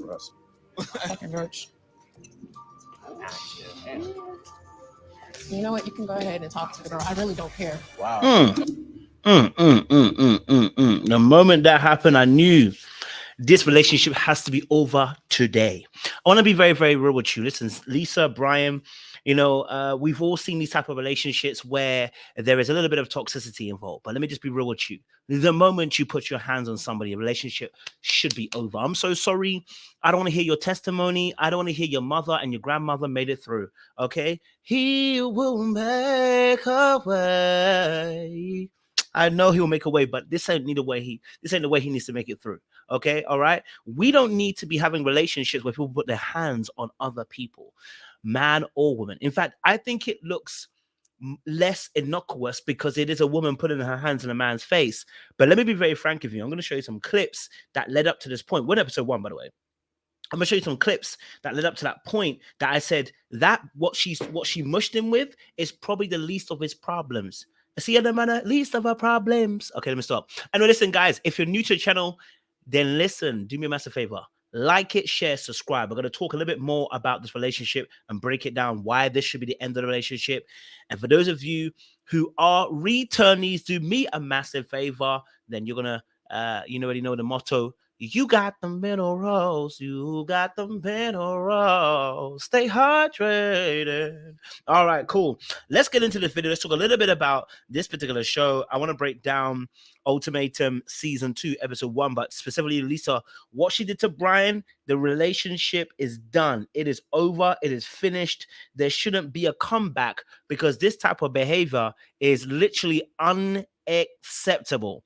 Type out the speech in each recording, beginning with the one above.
for us. Fucking George. You know what? You can go ahead and talk to the girl. I really don't care. Wow. The moment that happened, I knew this relationship has to be over today. I want to be very, very real with you. Listen, Lisa, Brian, we've all seen these type of relationships where there is a little bit of toxicity involved. But let me just be real with you. The moment you put your hands on somebody, a relationship should be over. I'm so sorry. I don't want to hear your testimony. I don't want to hear your mother and your grandmother made it through. Okay? He will make a way. I know he will make a way, but this ain't the way he needs to make it through. Okay, all right. We don't need to be having relationships where people put their hands on other people, man or woman. In fact, I think it looks less innocuous because it is a woman putting her hands in a man's face. But let me be very frank with you. I'm going to show you some clips that led up to this point. We're in episode 1, by the way. I'm gonna show you some clips that led up to that point that I said that what she mushed him with is probably the least of his problems. See, other man, least of our problems. Okay, let me stop. I know. Listen, guys, if you're new to the channel, then listen. Do me a massive favor. Like it, share, subscribe. We're going to talk a little bit more about this relationship and break it down, why this should be the end of the relationship. And for those of you who are returnees, do me a massive favor. Then you're going to, you already know the motto. You got the minerals. You got the minerals. Stay hydrated. All right, cool. Let's get into this video. Let's talk a little bit about this particular show. I want to break down Ultimatum season 2, episode 1, but specifically Lisa, what she did to Brian. The relationship is done. It is over. It is finished. There shouldn't be a comeback because this type of behavior is literally unacceptable.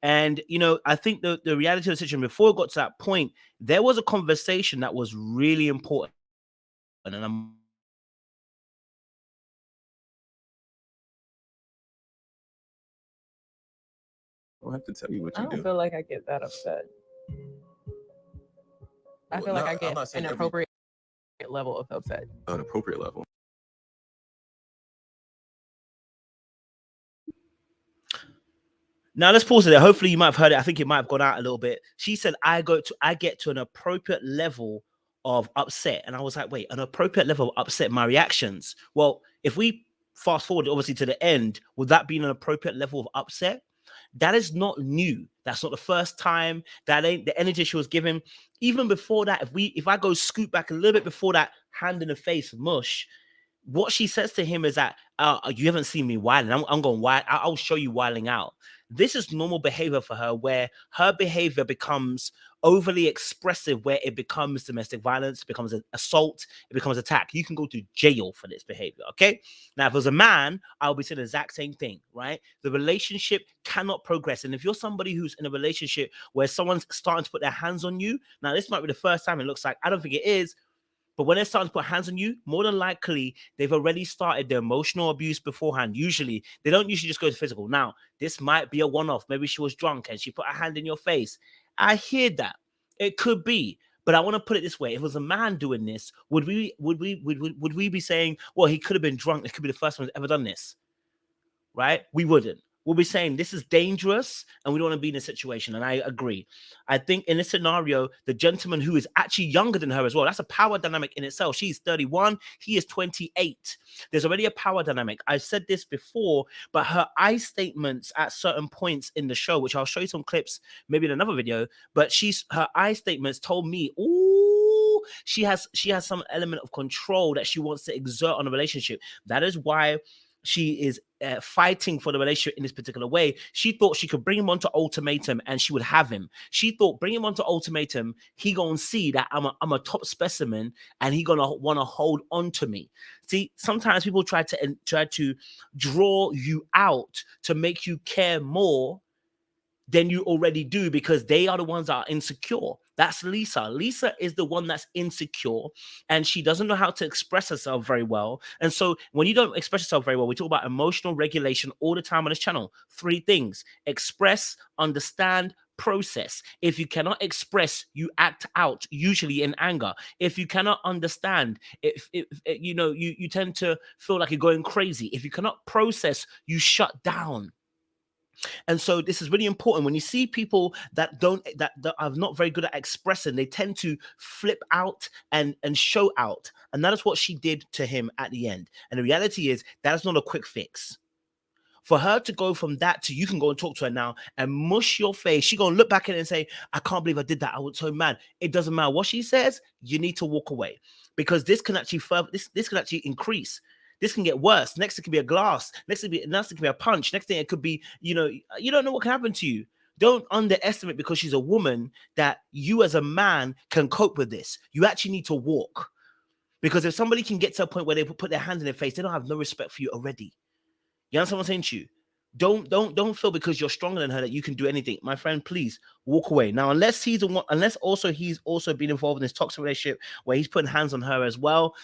And, I think the reality of the situation, before it got to that point, there was a conversation that was really important. And I'm I don't have to tell you what I you don't do. feel like I get that upset. I feel like I get an appropriate level of upset. An appropriate level. Now let's pause it there. Hopefully you might have heard it. I think it might have gone out a little bit. She said, I get to an appropriate level of upset. And I was like, wait, an appropriate level of upset, my reactions. Well, if we fast forward obviously to the end, would that be an appropriate level of upset? That is not new. That's not the first time. That ain't the energy she was giving. Even before that, if I go scoot back a little bit before that hand in the face mush, what she says to him is that you haven't seen me wilding. I'm going wild. I'll show you wilding out. This is normal behavior for her, where her behavior becomes overly expressive, where it becomes domestic violence, it becomes an assault, it becomes attack. You can go to jail for this behavior, okay? Now, if it was a man, I'll be saying the exact same thing, right? The relationship cannot progress. And if you're somebody who's in a relationship where someone's starting to put their hands on you, now this might be the first time it looks like, I don't think it is, but when they're starting to put hands on you, more than likely, they've already started the emotional abuse beforehand. Usually, they don't usually just go to physical. Now, this might be a one-off. Maybe she was drunk and she put her hand in your face. I hear that. It could be. But I want to put it this way. If it was a man doing this, would we be saying, well, he could have been drunk. It could be the first one who's ever done this, right? We wouldn't. We'll be saying this is dangerous and we don't want to be in a situation. And I agree. I think in this scenario, the gentleman who is actually younger than her as well, that's a power dynamic in itself. She's 31. He is 28. There's already a power dynamic. I've said this before, but her I statements at certain points in the show, which I'll show you some clips maybe in another video, but her I statements told me, ooh, she has some element of control that she wants to exert on a relationship. That is why she is fighting for the relationship in this particular way. She thought she could bring him onto Ultimatum and she would have him. She thought bring him onto Ultimatum, he gonna see that I'm a top specimen and he gonna want to hold on to me. See, sometimes people try to draw you out to make you care more than you already do because they are the ones that are insecure. That's Lisa. Lisa is the one that's insecure and she doesn't know how to express herself very well. And so when you don't express yourself very well, we talk about emotional regulation all the time on this channel. 3 things: express, understand, process. If you cannot express, you act out, usually in anger. If you cannot understand, if you tend to feel like you're going crazy. If you cannot process, you shut down. And so this is really important. When you see people that are not very good at expressing, they tend to flip out and show out. And that is what she did to him at the end. And the reality is that is not a quick fix. For her to go from that to you can go and talk to her now and mush your face, she gonna look back at it and say, I can't believe I did that. I was so mad. It doesn't matter what she says, you need to walk away. Because this can actually this can actually increase. This can get worse. Next, it could be a glass. Next, it could be a punch. Next thing, it could be, you don't know what can happen to you. Don't underestimate because she's a woman that you as a man can cope with this. You actually need to walk. Because if somebody can get to a point where they put their hands in their face, they don't have no respect for you already. You understand what I'm saying to you? Don't feel because you're stronger than her that you can do anything. My friend, please walk away. Now, unless he's also been involved in this toxic relationship where he's putting hands on her as well,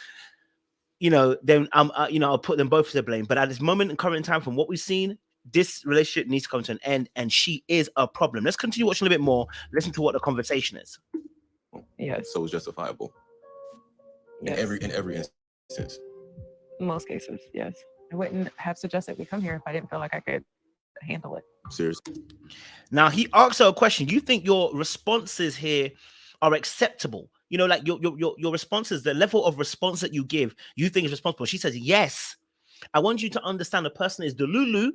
then I'll put them both to the blame. But at this moment in current time, from what we've seen, this relationship needs to come to an end, and she is a problem. Let's continue watching a little bit more. Listen to what the conversation is. Yes. So it's justifiable. Yes. In every instance. In most cases, yes. I wouldn't have suggested we come here if I didn't feel like I could handle it. Seriously. Now he asks her a question. You think your responses here are acceptable? Like your responses, the level of response that you give, you think is responsible. She says, yes. I want you to understand the person is Delulu.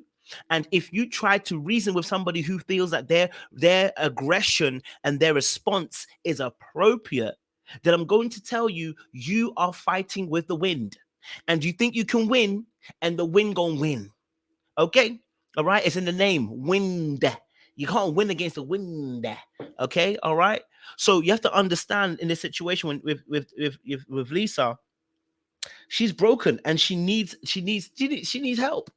And if you try to reason with somebody who feels that their aggression and their response is appropriate, then I'm going to tell you, you are fighting with the wind. And you think you can win, and the wind gonna win. Okay? All right? It's in the name, wind. You can't win against the wind. Okay? All right? So you have to understand in this situation with Lisa, she's broken and she needs help.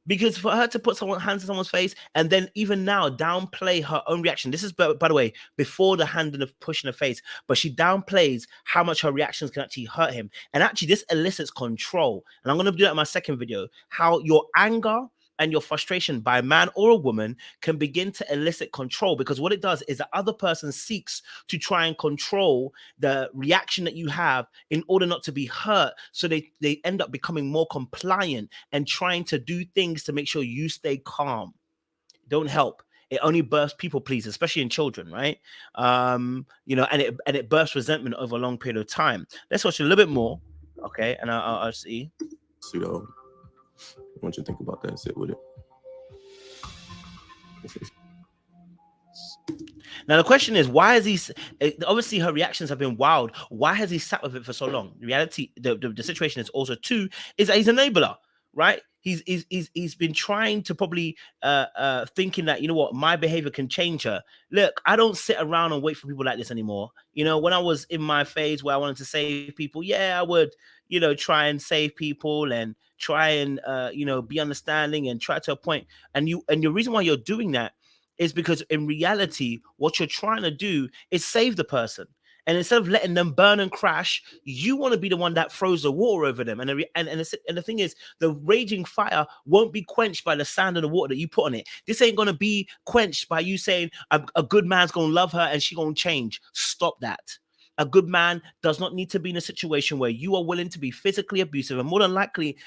Because for her to put hands on someone's face and then even now downplay her own reaction. This is, by the way, before the hand and the push in the face, but she downplays how much her reactions can actually hurt him. And actually this elicits control. And I'm going to do that in my second video, how your anger and your frustration by a man or a woman can begin to elicit control, because what it does is the other person seeks to try and control the reaction that you have in order not to be hurt. So they end up becoming more compliant and trying to do things to make sure you stay calm. Don't help. It only bursts people please, especially in children, right? And it bursts resentment over a long period of time. Let's watch a little bit more, okay? And I'll see. Pseudo. I want you to think about that and sit with it. Now, the question is, why is he... Obviously, her reactions have been wild. Why has he sat with it for so long? The reality, the situation is also, too, is that he's an enabler, right? He's been trying to probably thinking that, my behavior can change her. Look, I don't sit around and wait for people like this anymore. When I was in my phase where I wanted to save people, yeah, I would, try and save people and try and, be understanding and try to a point. And the reason why you're doing that is because in reality, what you're trying to do is save the person. And instead of letting them burn and crash, you want to be the one that throws the water over them. And the thing is, the raging fire won't be quenched by the sand and the water that you put on it. This ain't going to be quenched by you saying a good man's going to love her and she's going to change. Stop that. A good man does not need to be in a situation where you are willing to be physically abusive, and more than likely,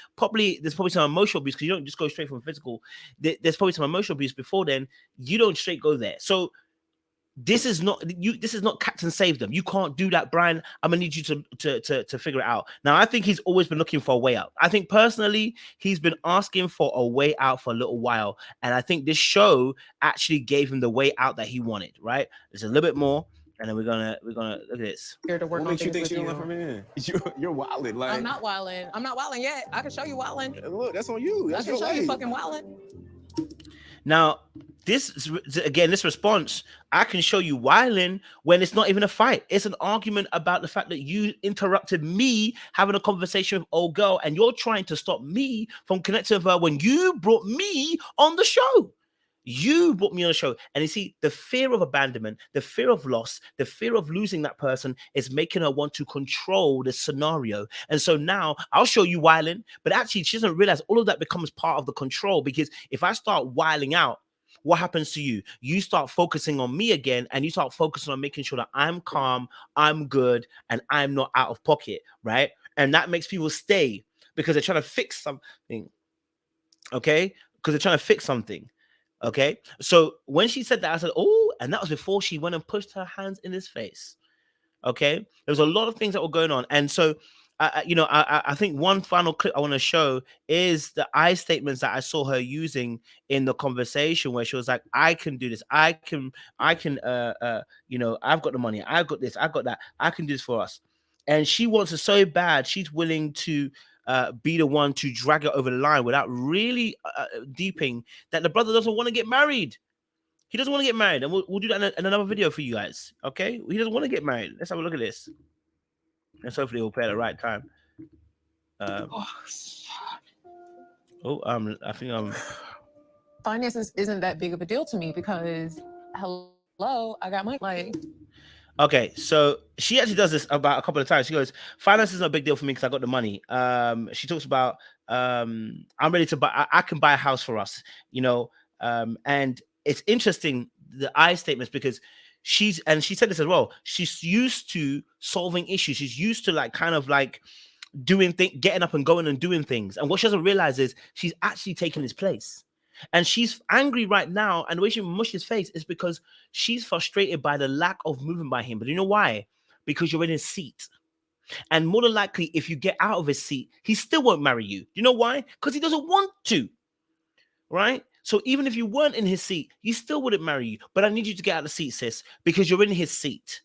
there's probably some emotional abuse, because you don't just go straight from physical. There's probably some emotional abuse before then. You don't straight go there. So this is not Captain Save Them. You can't do that, Brian. I'm gonna need you to figure it out. Now, I think he's always been looking for a way out. I think personally, he's been asking for a way out for a little while, and I think this show actually gave him the way out that he wanted. Right? There's a little bit more. And then we're gonna look at this. Here to work What on makes you things think she with don't let him in? You're wilding. Like, I'm not wilding. I'm not wilding yet. I can show you wilding. Look, that's on you. That's I can your show you life. fucking wilding. Now, this response, I can show you wilding when it's not even a fight. It's an argument about the fact that you interrupted me having a conversation with old girl, and you're trying to stop me from connecting with her when you brought me on the show. You brought me on a show. And you see, the fear of abandonment, the fear of loss, the fear of losing that person is making her want to control the scenario. And so now I'll show you wilding, but actually she doesn't realize all of that becomes part of the control, because if I start wilding out, what happens to you? You start focusing on me again, and you start focusing on making sure that I'm calm, I'm good, and I'm not out of pocket, right? And that makes people stay because they're trying to fix something, okay? Because they're trying to fix something. Okay. So when she said that, I said, oh, and that was before she went and pushed her hands in his face. Okay. There was a lot of things that were going on. And so, I think one final clip I want to show is the I statements that I saw her using in the conversation where she was like, I can do this. I've got the money. I've got this. I've got that. I can do this for us. And she wants it so bad. She's willing to be the one to drag it over the line without really deeping that the brother doesn't want to get married. He doesn't want to get married. And we'll do that in another video for you guys. Okay. He doesn't want to get married. Let's have a look at this. And hopefully we'll play at the right time. I think I'm. Finances isn't that big of a deal to me because, hello, I got my like. Okay, so she actually does this about a couple of times. She goes, "Finance is not a big deal for me because I got the money." She talks about, "I'm ready to buy. I can buy a house for us," and it's interesting the I statements because she said this as well. She's used to solving issues. She's used to doing things, getting up and going and doing things. And what she doesn't realize is she's actually taking his place. And she's angry right now. And the way she mushed his face is because she's frustrated by the lack of movement by him. But you know why? Because you're in his seat. And more than likely, if you get out of his seat, he still won't marry you. You know why? Because he doesn't want to. Right? So even if you weren't in his seat, he still wouldn't marry you. But I need you to get out of the seat, sis, because you're in his seat.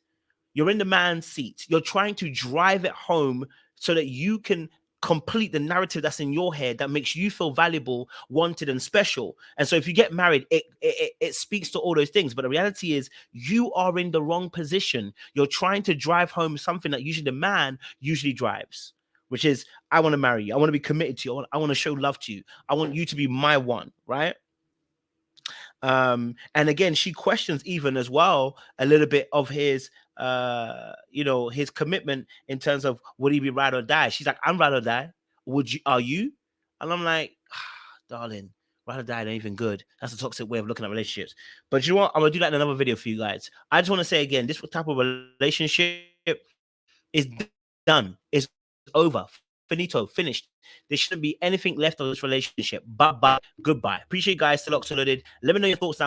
You're in the man's seat. You're trying to drive it home so that you can complete the narrative that's in your head that makes you feel valuable, wanted, and special. And so if you get married, it speaks to all those things. But the reality is you are in the wrong position. You're trying to drive home something that usually the man usually drives, which is, I want to marry you. I want to be committed to you. I want to show love to you. I want you to be my one, right? And again, she questions even as well a little bit of his his commitment in terms of would he be ride or die. She's like, I'm ride or die. Are you? And I'm like, darling, ride or die ain't even good. That's a toxic way of looking at relationships. But you know what? I'm gonna do that in another video for you guys. I just want to say again, this type of relationship is done. It's over. Finito, finished. There shouldn't be anything left of this relationship. Bye-bye. Goodbye. Appreciate you guys. Still locked, loaded. Let me know your thoughts down